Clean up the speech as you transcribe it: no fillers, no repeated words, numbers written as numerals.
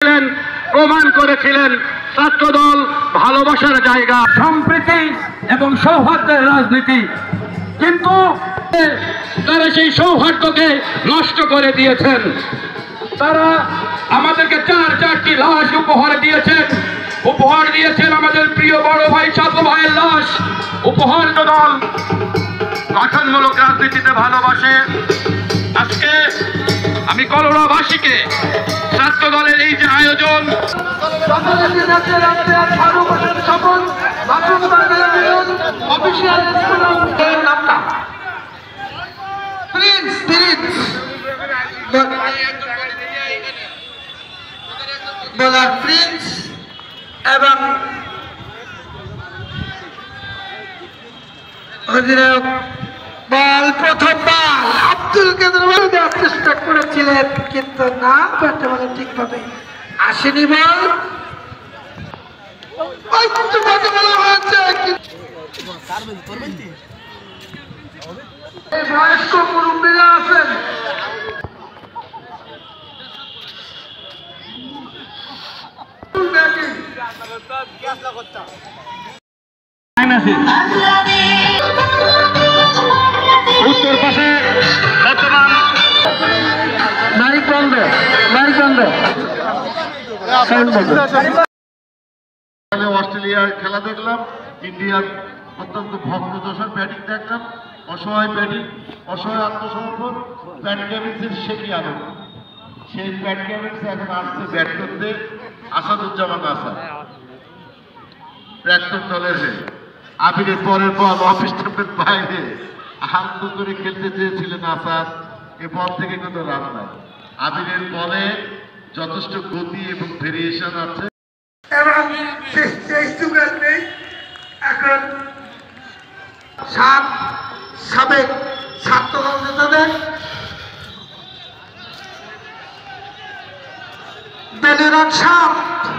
করেছিলেন, প্রমাণ করেছিলেন ছাত্রদল ভালোবাসার জায়গা, সম্প্রীতি এবং সৌহার্দ্যের রাজনীতি। কিন্তু তারা সেই সৌহার্দ্যকে নষ্ট করে দিয়েছেন। তারা আমাদেরকে চারটি লাশ উপহার দিয়েছেন আমাদের প্রিয় বড় ভাই চাপু ভাইয়ের লাশ উপহার। দল গঠনমূলক রাজনীতিতে ভালোবাসে। আজকে আমি কলোরাবাসীকে ছাত্র দলের এই যে আয়োজন, প্রিন্স এবং অধিনায়ক বল প্রথমবার আব্দুল কাদের দেওয়ার চেষ্টা করেছিলেন, কিন্তু না ব্যাটে বলে ঠিকভাবে আসেনি। বল বয়স্ক মুরব্বীরা আছেন, উত্তর পাশে বর্তমান অস্ট্রেলিয়ার খেলা দেখলাম, ইন্ডিয়ার অত্যন্ত ভগ্নদশার ব্যাটিং দেখলাম, অসহায় ব্যাটিং, অসহায় আত্মসমর্পণ, প্যাট কামিন্সের শেখি আনন্দ। সেই প্যাট কামিন্স এখন আসছে ব্যাট করতে আসাদুজ্জামান আসাদ, প্রাক্তন দলের হয়ে। আবিরের পরের বল অফ স্টাম্পের বাইরে আনন্দ করে খেলতে চেয়েছিলেন আসাদ, এ বল থেকে কোনো রান নাই। আবিরের বলে যথেষ্ট গতি এবং ভেরিয়েশন আছে এবং এখন সাবেক ছাত্রদল নেতাদের বেলেরান সাপ